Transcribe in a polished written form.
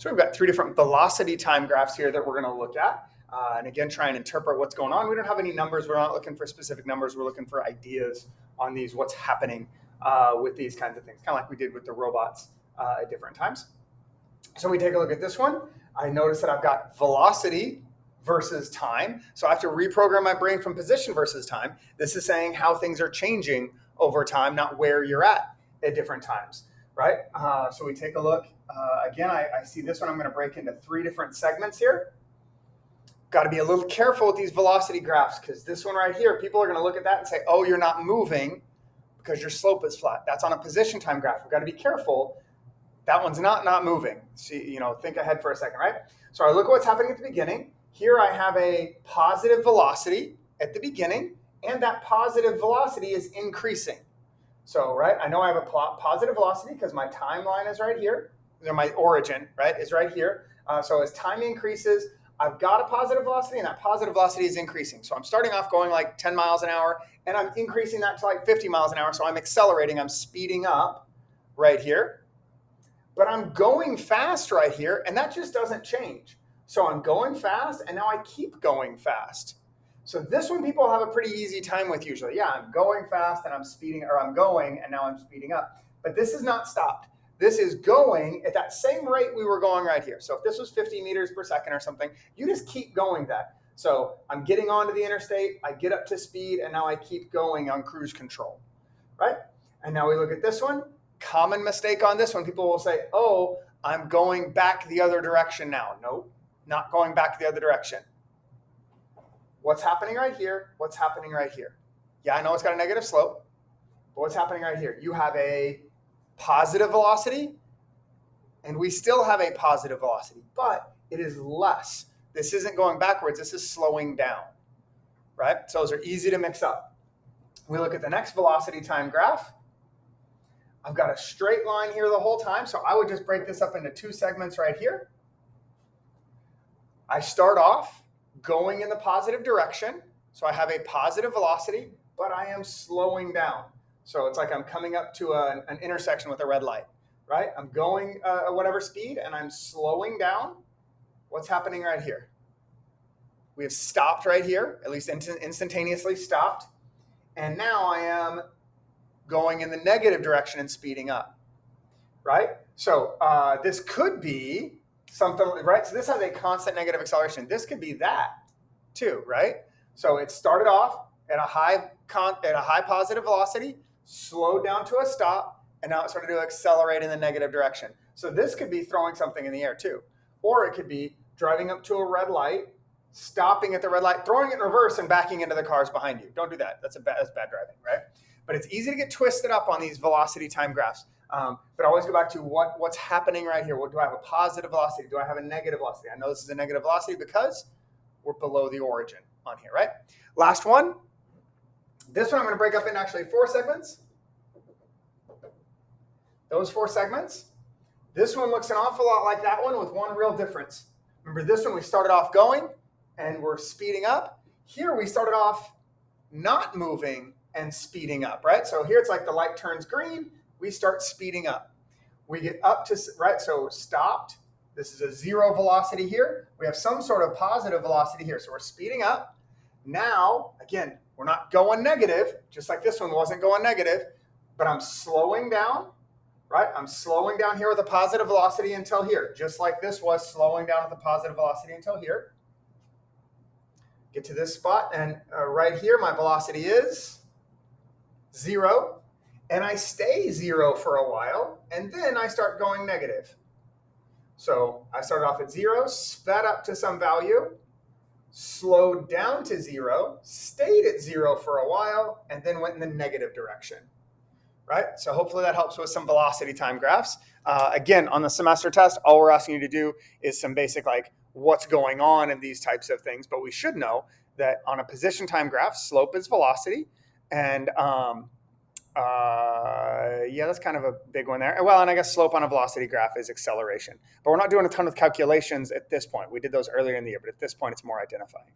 So we've got three different velocity time graphs here that we're going to look at. And again, try and interpret what's going on. We don't have any numbers. We're not looking for specific numbers. We're looking for ideas on these, what's happening with these kinds of things, kind of like we did with the robots at different times. So we take a look at this one. I notice that I've got velocity versus time. So I have to reprogram my brain from position versus time. This is saying how things are changing over time, not where you're at different times, right? So we take a look. Again, I see this one. I'm going to break into three different segments here. Got to be a little careful with these velocity graphs because this one right here, people are going to look at that and say, oh, you're not moving because your slope is flat. That's on a position time graph. We've got to be careful. That one's not moving. See, think ahead for a second, right? So I look at what's happening at the beginning. Here I have a positive velocity at the beginning, and that positive velocity is increasing. So, right, I know I have a positive velocity because my timeline is right here. My origin, right, is right here. So as time increases, I've got a positive velocity, and that positive velocity is increasing. So I'm starting off going like 10 miles an hour, and I'm increasing that to like 50 miles an hour. So I'm accelerating, I'm speeding up right here. But I'm going fast right here, and that just doesn't change. So I'm going fast, and now I keep going fast. So this one people have a pretty easy time with usually. Yeah, I'm going fast, and I'm speeding, or I'm going, and now I'm speeding up. But this is not stopped. This is going at that same rate we were going right here. So if this was 50 meters per second or something, you just keep going that. So I'm getting onto the interstate, I get up to speed, and now I keep going on cruise control, right? And now we look at this one. Common mistake on this one. People will say, oh, I'm going back the other direction now. Nope, not going back the other direction. What's happening right here? What's happening right here? Yeah, I know it's got a negative slope, but what's happening right here? You have a positive velocity, and we still have a positive velocity, but it is less. This isn't going backwards. This is slowing down, right? So those are easy to mix up. We look at the next velocity time graph. I've got a straight line here the whole time, so I would just break this up into two segments right here. I start off going in the positive direction, so I have a positive velocity, but I am slowing down. So it's like I'm coming up to an intersection with a red light, right? I'm going at whatever speed, and I'm slowing down. What's happening right here? We have stopped right here, at least instantaneously stopped. And now I am going in the negative direction and speeding up, right? So this could be something, right? So this has a constant negative acceleration. This could be that too, right? So it started off at a high positive velocity, slowed down to a stop, and now it started to accelerate in the negative direction. So this could be throwing something in the air too. Or it could be driving up to a red light, stopping at the red light, throwing it in reverse and backing into the cars behind you. Don't do that. That's bad driving, right? But it's easy to get twisted up on these velocity time graphs. But always go back to what's happening right here. Do I have a positive velocity? Do I have a negative velocity? I know this is a negative velocity because we're below the origin on here, right? Last one. This one I'm going to break up into actually 4 segments. Those 4 segments. This one looks an awful lot like that one with one real difference. Remember this one we started off going and we're speeding up. Here we started off not moving and speeding up, right? So here it's like the light turns green, we start speeding up. We get up to, right, so stopped. This is a 0 velocity here. We have some sort of positive velocity here. So we're speeding up. Now, again, we're not going negative, just like this one wasn't going negative, but I'm slowing down, right? I'm slowing down here with a positive velocity until here, just like this was slowing down with a positive velocity until here. Get to this spot, and right here, my velocity is 0, and I stay 0 for a while, and then I start going negative. So I started off at 0, sped up to some value, slowed down to 0, stayed at 0 for a while, and then went in the negative direction, right? So hopefully that helps with some velocity time graphs. Again, on the semester test, all we're asking you to do is some basic like what's going on in these types of things, but we should know that on a position time graph, slope is velocity, and yeah, that's kind of a big one there. Well, and I guess slope on a velocity graph is acceleration. But we're not doing a ton of calculations at this point. We did those earlier in the year, but at this point, it's more identifying.